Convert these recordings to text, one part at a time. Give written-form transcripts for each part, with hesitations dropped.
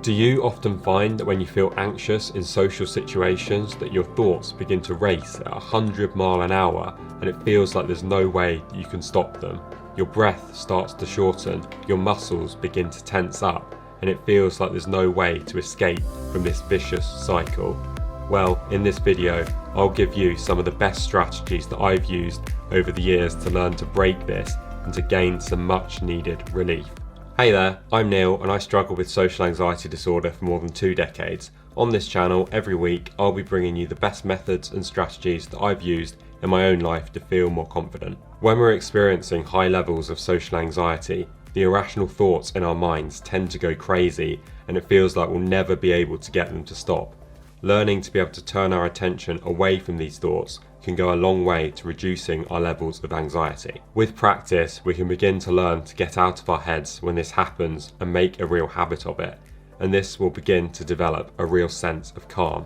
Do you often find that when you feel anxious in social situations that your thoughts begin to race at 100 miles an hour and it feels like there's no way that you can stop them? Your breath starts to shorten, your muscles begin to tense up, and it feels like there's no way to escape from this vicious cycle. Well, in this video, I'll give you some of the best strategies that I've used over the years to learn to break this and to gain some much needed relief. Hey there, I'm Neil and I struggle with social anxiety disorder for more than 2 decades. On this channel, every week, I'll be bringing you the best methods and strategies that I've used in my own life to feel more confident. When we're experiencing high levels of social anxiety, the irrational thoughts in our minds tend to go crazy and it feels like we'll never be able to get them to stop. Learning to be able to turn our attention away from these thoughts can go a long way to reducing our levels of anxiety. With practice, we can begin to learn to get out of our heads when this happens and make a real habit of it, and this will begin to develop a real sense of calm.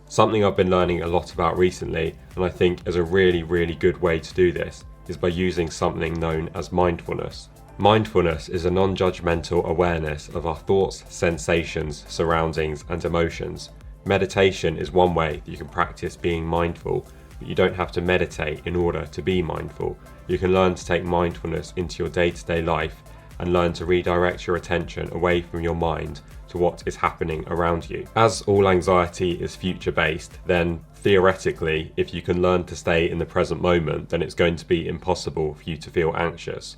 Something I've been learning a lot about recently, and I think is a really good way to do this, is by using something known as mindfulness. Mindfulness is a non-judgmental awareness of our thoughts, sensations, surroundings, and emotions. Meditation is one way that you can practice being mindful, but you don't have to meditate in order to be mindful. You can learn to take mindfulness into your day-to-day life and learn to redirect your attention away from your mind to what is happening around you. As all anxiety is future-based, then theoretically, if you can learn to stay in the present moment, then it's going to be impossible for you to feel anxious.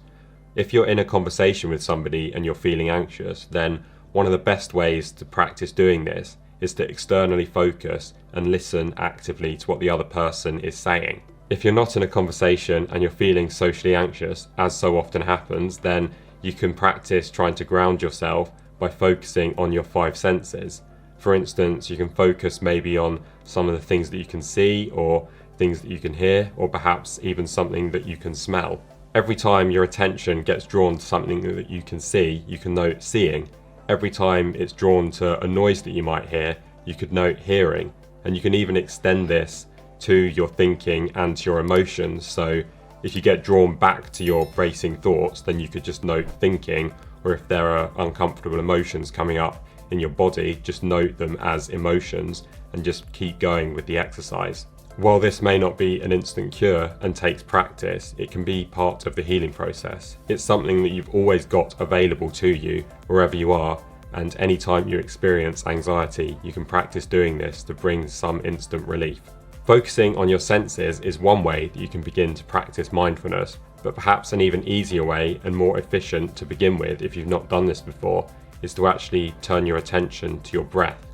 If you're in a conversation with somebody and you're feeling anxious, then one of the best ways to practice doing this is to externally focus and listen actively to what the other person is saying. If you're not in a conversation and you're feeling socially anxious, as so often happens, then you can practice trying to ground yourself by focusing on your 5 senses. For instance, you can focus maybe on some of the things that you can see or things that you can hear, or perhaps even something that you can smell. Every time your attention gets drawn to something that you can see, you can note seeing. Every time it's drawn to a noise that you might hear, you could note hearing. And you can even extend this to your thinking and to your emotions. So if you get drawn back to your racing thoughts, then you could just note thinking, or if there are uncomfortable emotions coming up in your body, just note them as emotions and just keep going with the exercise. While this may not be an instant cure and takes practice, it can be part of the healing process. It's something that you've always got available to you wherever you are, and anytime you experience anxiety, you can practice doing this to bring some instant relief. Focusing on your senses is one way that you can begin to practice mindfulness, but perhaps an even easier way and more efficient to begin with, if you've not done this before, is to actually turn your attention to your breath.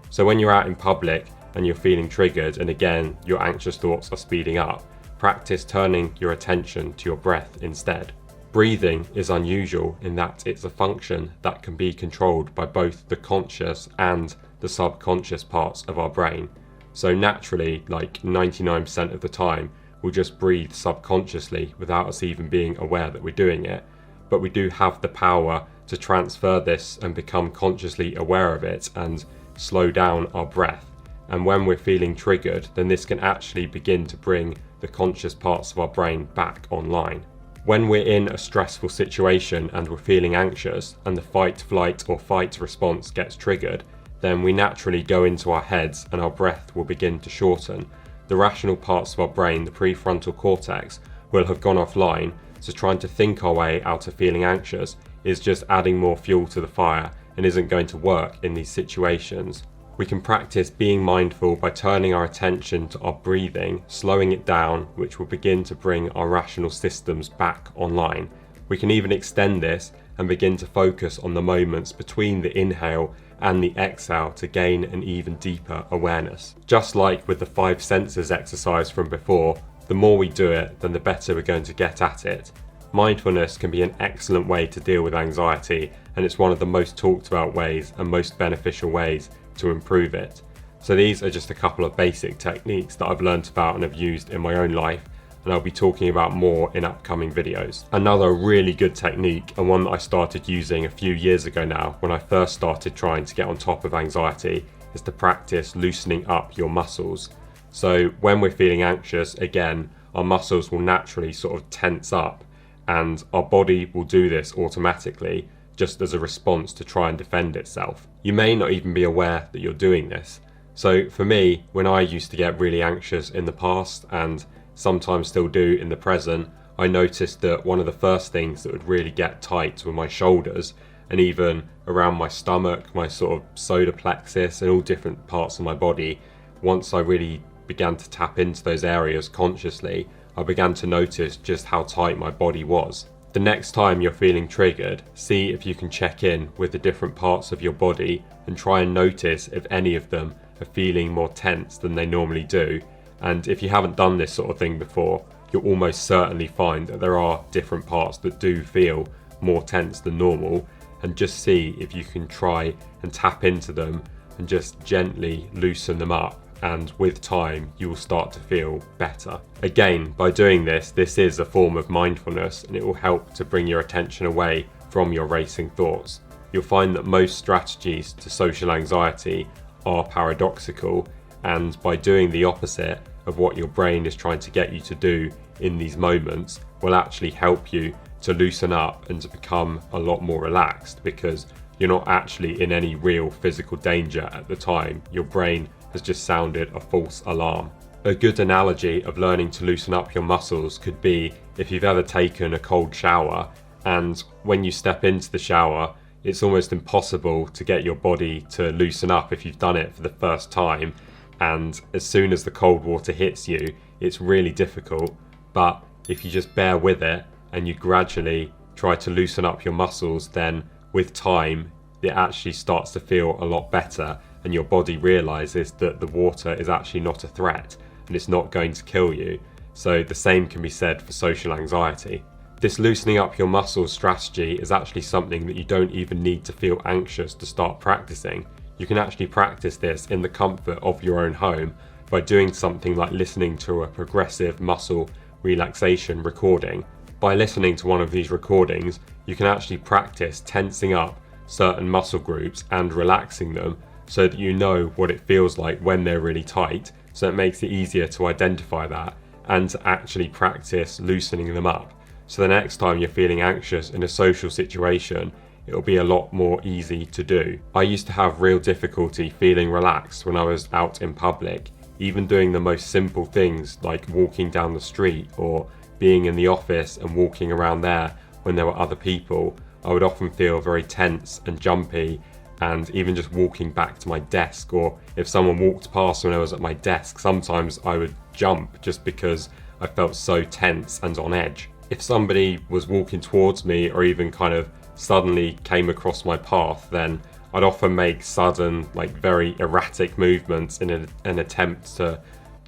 So when you're out in public and you're feeling triggered, and again, your anxious thoughts are speeding up, practice turning your attention to your breath instead. Breathing is unusual in that it's a function that can be controlled by both the conscious and the subconscious parts of our brain. So naturally, like 99% of the time, we'll just breathe subconsciously without us even being aware that we're doing it. But we do have the power to transfer this and become consciously aware of it and slow down our breath. And when we're feeling triggered, then this can actually begin to bring the conscious parts of our brain back online. When we're in a stressful situation and we're feeling anxious and the fight, flight or fight response gets triggered, then we naturally go into our heads and our breath will begin to shorten. The rational parts of our brain, the prefrontal cortex, will have gone offline, so trying to think our way out of feeling anxious is just adding more fuel to the fire and isn't going to work in these situations. We can practice being mindful by turning our attention to our breathing, slowing it down, which will begin to bring our rational systems back online. We can even extend this and begin to focus on the moments between the inhale and the exhale to gain an even deeper awareness. Just like with the 5 senses exercise from before, the more we do it, then the better we're going to get at it. Mindfulness can be an excellent way to deal with anxiety, and it's one of the most talked about ways and most beneficial ways to improve it. So these are just a couple of basic techniques that I've learned about and have used in my own life, and I'll be talking about more in upcoming videos. Another really good technique, and one that I started using a few years ago now when I first started trying to get on top of anxiety, is to practice loosening up your muscles. So when we're feeling anxious, again, our muscles will naturally sort of tense up, and our body will do this automatically just as a response to try and defend itself. You may not even be aware that you're doing this. So for me, when I used to get really anxious in the past and sometimes still do in the present, I noticed that one of the first things that would really get tight were my shoulders, and even around my stomach, my sort of solar plexus, and all different parts of my body. Once I really began to tap into those areas consciously, I began to notice just how tight my body was. The next time you're feeling triggered, see if you can check in with the different parts of your body and try and notice if any of them are feeling more tense than they normally do. And if you haven't done this sort of thing before, you'll almost certainly find that there are different parts that do feel more tense than normal, and just see if you can try and tap into them and just gently loosen them up, and with time you will start to feel better. Again, by doing this is a form of mindfulness, and it will help to bring your attention away from your racing thoughts. You'll find that most strategies to social anxiety are paradoxical, and by doing the opposite of what your brain is trying to get you to do in these moments will actually help you to loosen up and to become a lot more relaxed, because you're not actually in any real physical danger at the time. Your brain has just sounded a false alarm. A good analogy of learning to loosen up your muscles could be if you've ever taken a cold shower, and when you step into the shower, it's almost impossible to get your body to loosen up if you've done it for the first time. And as soon as the cold water hits you, it's really difficult. But if you just bear with it and you gradually try to loosen up your muscles, then with time, it actually starts to feel a lot better, and your body realizes that the water is actually not a threat and it's not going to kill you. So the same can be said for social anxiety. This loosening up your muscles strategy is actually something that you don't even need to feel anxious to start practicing. You can actually practice this in the comfort of your own home by doing something like listening to a progressive muscle relaxation recording. By listening to one of these recordings, you can actually practice tensing up certain muscle groups and relaxing them so that you know what it feels like when they're really tight, so it makes it easier to identify that and to actually practice loosening them up. So the next time you're feeling anxious in a social situation, it'll be a lot more easy to do. I used to have real difficulty feeling relaxed when I was out in public. Even doing the most simple things like walking down the street or being in the office and walking around there when there were other people, I would often feel very tense and jumpy. And even just walking back to my desk, or if someone walked past when I was at my desk, sometimes I would jump just because I felt so tense and on edge. If somebody was walking towards me or even kind of suddenly came across my path, then I'd often make sudden, very erratic movements in an attempt to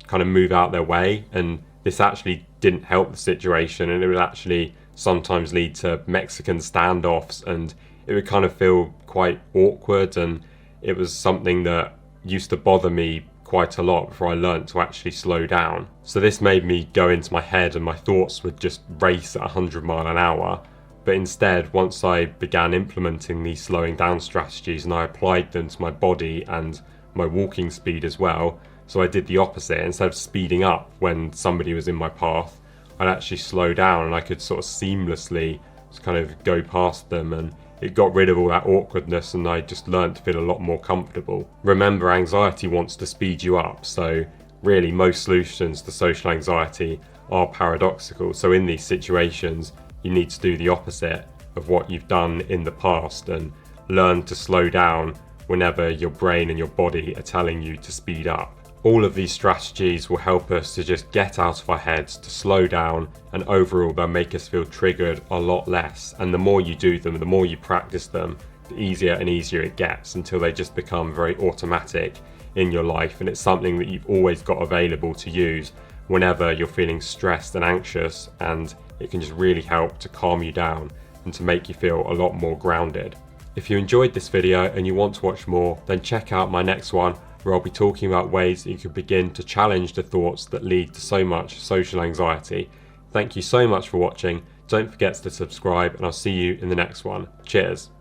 kind of move out their way. And this actually didn't help the situation, and it would actually sometimes lead to Mexican standoffs, and it would kind of feel quite awkward, and it was something that used to bother me quite a lot before I learned to actually slow down. So this made me go into my head and my thoughts would just race at 100 miles an hour. But instead, once I began implementing these slowing down strategies and I applied them to my body and my walking speed as well, so I did the opposite. Instead of speeding up when somebody was in my path, I'd actually slow down, and I could sort of seamlessly just kind of go past them, and it got rid of all that awkwardness, and I just learned to feel a lot more comfortable. Remember, anxiety wants to speed you up, so really most solutions to social anxiety are paradoxical. So in these situations, you need to do the opposite of what you've done in the past and learn to slow down whenever your brain and your body are telling you to speed up. All of these strategies will help us to just get out of our heads, to slow down, and overall they'll make us feel triggered a lot less. And the more you do them, the more you practice them, the easier and easier it gets, until they just become very automatic in your life. And it's something that you've always got available to use whenever you're feeling stressed and anxious, and it can just really help to calm you down and to make you feel a lot more grounded. If you enjoyed this video and you want to watch more, then check out my next one, where I'll be talking about ways that you can begin to challenge the thoughts that lead to so much social anxiety. Thank you so much for watching. Don't forget to subscribe, and I'll see you in the next one. Cheers.